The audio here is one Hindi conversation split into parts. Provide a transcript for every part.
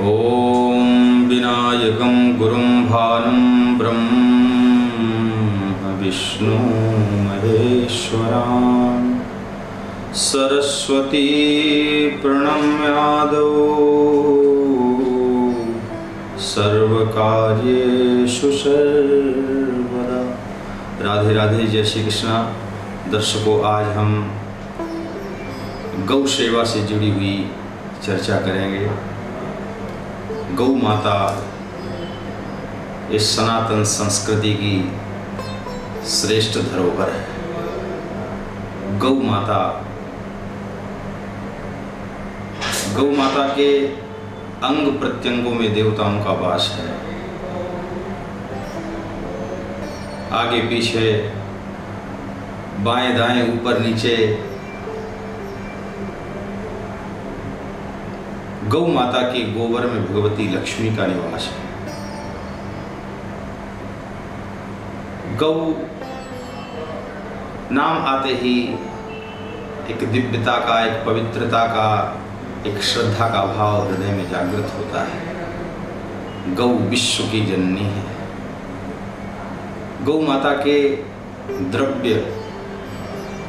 ॐ विनायकं गुरुं भानुं ब्रह्म विष्णु महेश्वरान् सरस्वती प्रणम्यादौ सर्वकार्येषु सर्वदा। राधे राधे, जय श्री कृष्णा। दर्शकों, आज हम गौ सेवा से जुड़ी हुई चर्चा करेंगे। गौ माता इस सनातन संस्कृति की श्रेष्ठ धरोहर है। गौ माता के अंग प्रत्यंगों में देवताओं का वास है। आगे पीछे, बाएं दाएं, ऊपर नीचे गौ माता के गोबर में भगवती लक्ष्मी का निवास है। गौ नाम आते ही एक दिव्यता का, एक पवित्रता का, एक श्रद्धा का भाव हृदय में जागृत होता है। गौ विश्व की जननी है। गौ माता के द्रव्य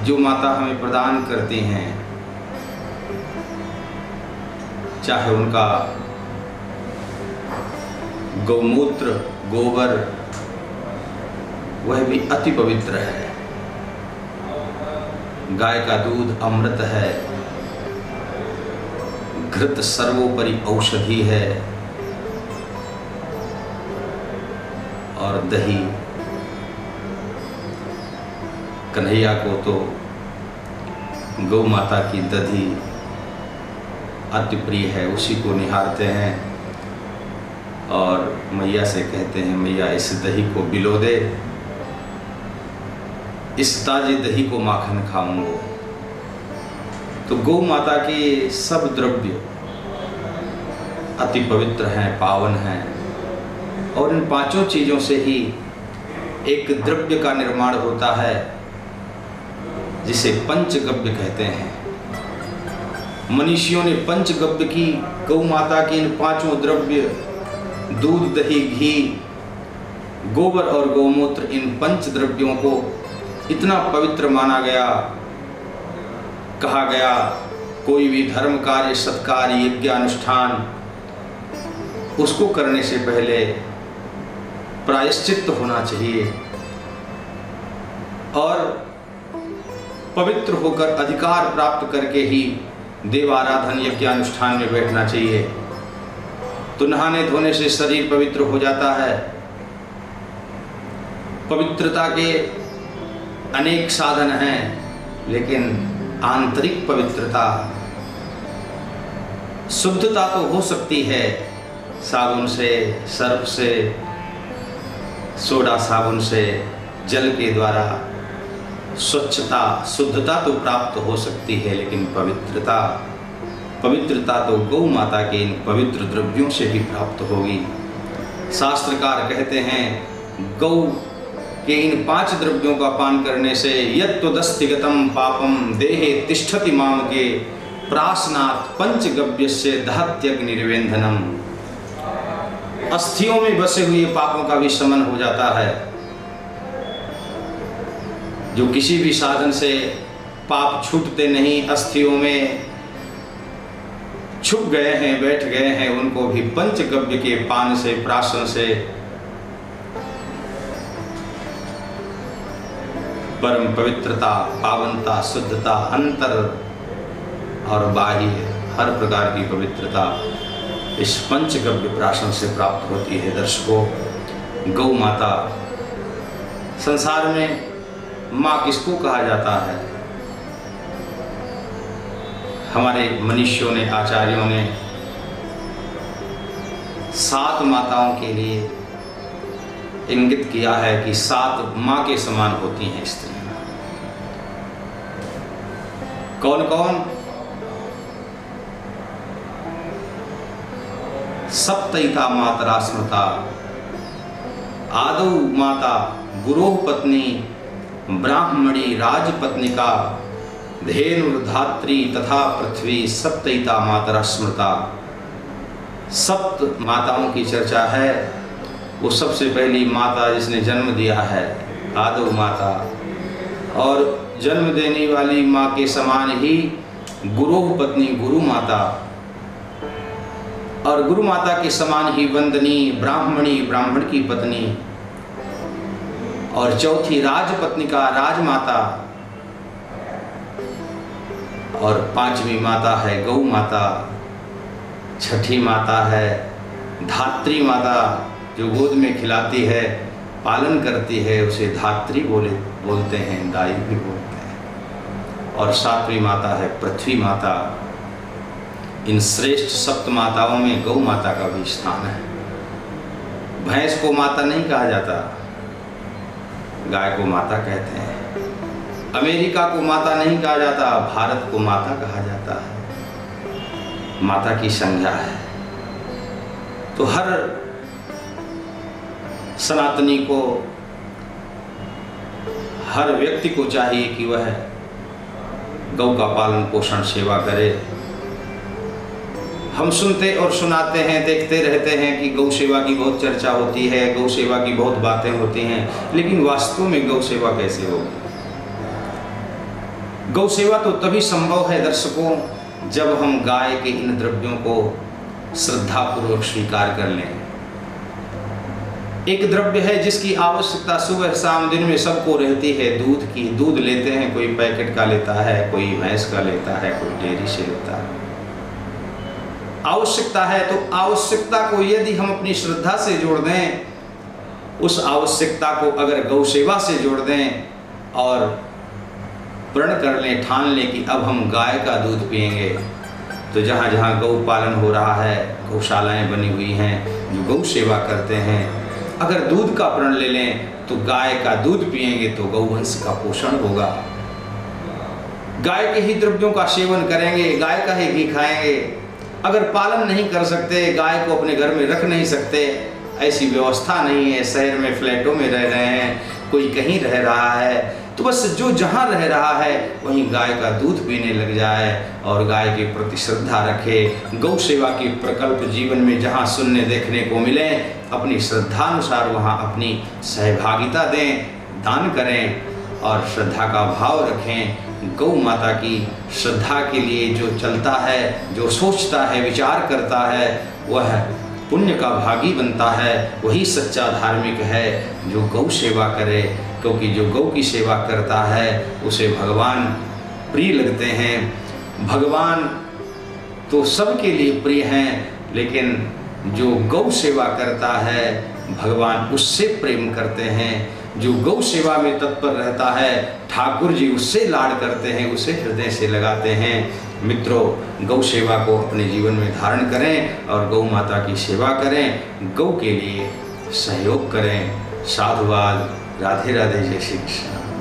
जो माता हमें प्रदान करती हैं, चाहे उनका गौमूत्र, गोबर, वह भी अति पवित्र है। गाय का दूध अमृत है। घृत सर्वोपरि औषधि है। और दही, कन्हैया को तो गौ माता की दधी अति प्रिय है। उसी को निहारते हैं और मैया से कहते हैं, मैया इस दही को बिलो दे, इस ताजे दही को माखन खाऊंगा। तो गौ माता के सब द्रव्य अति पवित्र हैं, पावन हैं। और इन पांचों चीजों से ही एक द्रव्य का निर्माण होता है, जिसे पंचगव्य कहते हैं। मनीषियों ने पंचगव्य की गौ माता के इन पांचों द्रव्य, दूध, दही, घी, गोबर और गौमूत्र, इन पंच द्रव्यों को इतना पवित्र माना गया। कहा गया, कोई भी धर्म कार्य, सत्कार्य, यज्ञ अनुष्ठान, उसको करने से पहले प्रायश्चित्त होना चाहिए और पवित्र होकर अधिकार प्राप्त करके ही देवाराधन, यज्ञ अनुष्ठान में बैठना चाहिए। तो नहाने धोने से शरीर पवित्र हो जाता है। पवित्रता के अनेक साधन हैं, लेकिन आंतरिक पवित्रता, शुद्धता तो हो सकती है साबुन से, सर्फ से, सोडा साबुन से, जल के द्वारा स्वच्छता, शुद्धता तो प्राप्त हो सकती है, लेकिन पवित्रता तो गौ माता के इन पवित्र द्रव्यों से भी प्राप्त होगी। शास्त्रकार कहते हैं, गौ के इन पांच द्रव्यों का पान करने से यत्त्वदस्तिगतम पापम देहे तिष्ठति माम के प्रासनात् पंचगव्यस्य दहत्यग्निर्वेंधनम। अस्थियों में बसे हुए पापों का भी शमन हो जाता है। जो किसी भी साधन से पाप छूटते नहीं, अस्थियों में छुप गए हैं, बैठ गए हैं, उनको भी पंचगव्य के पान से, प्राशन से परम पवित्रता, पावनता, शुद्धता, अंतर और बाह्य हर प्रकार की पवित्रता इस पंचगव्य प्राशन से प्राप्त होती है। दर्शकों, गौ माता, संसार में माँ किसको कहा जाता है? हमारे मनीषियों ने, आचार्यों ने 7 माताओं के लिए इंगित किया है कि 7 माँ के समान होती हैं स्त्रियां। कौन कौन? सप्तैता मातरा स्मृता, आदौ माता, गुरोः पत्नी, ब्राह्मणी, राजपत्निका, धेनुर्धात्री तथा पृथ्वी, सप्तैता मातरा स्मृता। सप्त माताओं की चर्चा है। वो सबसे पहली माता जिसने जन्म दिया है आदो माता, और जन्म देने वाली माँ के समान ही गुरोह पत्नी गुरु माता, और गुरु माता के समान ही वंदनीय ब्राह्मणी ब्राह्मण की पत्नी, और चौथी राजपत्निका राजमाता, और पांचवी माता है गौ माता, छठी माता है धात्री माता जो गोद में खिलाती है पालन करती है, उसे धात्री बोलते हैं, दाई भी बोलते हैं, और सातवीं माता है पृथ्वी माता। इन श्रेष्ठ सप्त माताओं में गौ माता का भी स्थान है। भैंस को माता नहीं कहा जाता, गाय को माता कहते हैं। अमेरिका को माता नहीं कहा जाता, भारत को माता कहा जाता है। माता की संज्ञा है। तो हर सनातनी को, हर व्यक्ति को चाहिए कि वह गौ का पालन पोषण सेवा करे। हम सुनते और सुनाते हैं, देखते रहते हैं कि गौ सेवा की बहुत चर्चा होती है, गौ सेवा की बहुत बातें होती हैं, लेकिन वास्तव में गौ सेवा कैसे होगी? गौ सेवा तो तभी संभव है दर्शकों, जब हम गाय के इन द्रव्यों को श्रद्धापूर्वक स्वीकार कर लें। एक द्रव्य है जिसकी आवश्यकता सुबह शाम दिन में सबको रहती है, दूध की। दूध लेते हैं, कोई पैकेट का लेता है, कोई भैंस का लेता है, कोई डेयरी से लेता है। आवश्यकता है, तो आवश्यकता को यदि हम अपनी श्रद्धा से जोड़ दें, उस आवश्यकता को अगर गौ सेवा से जोड़ दें और प्रण कर लें, ठान लें कि अब हम गाय का दूध पिएंगे, तो जहाँ जहाँ गौ पालन हो रहा है, गौशालाएं बनी हुई हैं जो गौ सेवा करते हैं, अगर दूध का प्रण ले लें तो गाय का दूध पिएंगे तो गौवंश का पोषण होगा। गाय के ही द्रव्यों का सेवन करेंगे, गाय का ही घी खाएंगे। अगर पालन नहीं कर सकते, गाय को अपने घर में रख नहीं सकते, ऐसी व्यवस्था नहीं है, शहर में फ्लैटों में रह रहे हैं, कोई कहीं रह रहा है, तो बस जो जहाँ रह रहा है वहीं गाय का दूध पीने लग जाए और गाय के प्रति श्रद्धा रखे। गौ सेवा की प्रकल्प जीवन में जहाँ सुनने देखने को मिले, अपनी श्रद्धानुसार वहाँ अपनी सहभागिता दें, दान करें और श्रद्धा का भाव रखें। गौ माता की श्रद्धा के लिए जो चलता है, जो सोचता है, विचार करता है, वह पुण्य का भागी बनता है। वही सच्चा धार्मिक है जो गौ सेवा करे, क्योंकि जो गौ की सेवा करता है उसे भगवान प्रिय लगते हैं। भगवान तो सबके लिए प्रिय हैं, लेकिन जो गौ सेवा करता है भगवान उससे प्रेम करते हैं। जो गौ सेवा में तत्पर रहता है ठाकुर जी उससे लाड करते हैं, उसे हृदय से लगाते हैं। मित्रों, गौ सेवा को अपने जीवन में धारण करें और गौ माता की सेवा करें, गौ के लिए सहयोग करें। साधुवाद। राधे राधे। जय श्री कृष्ण।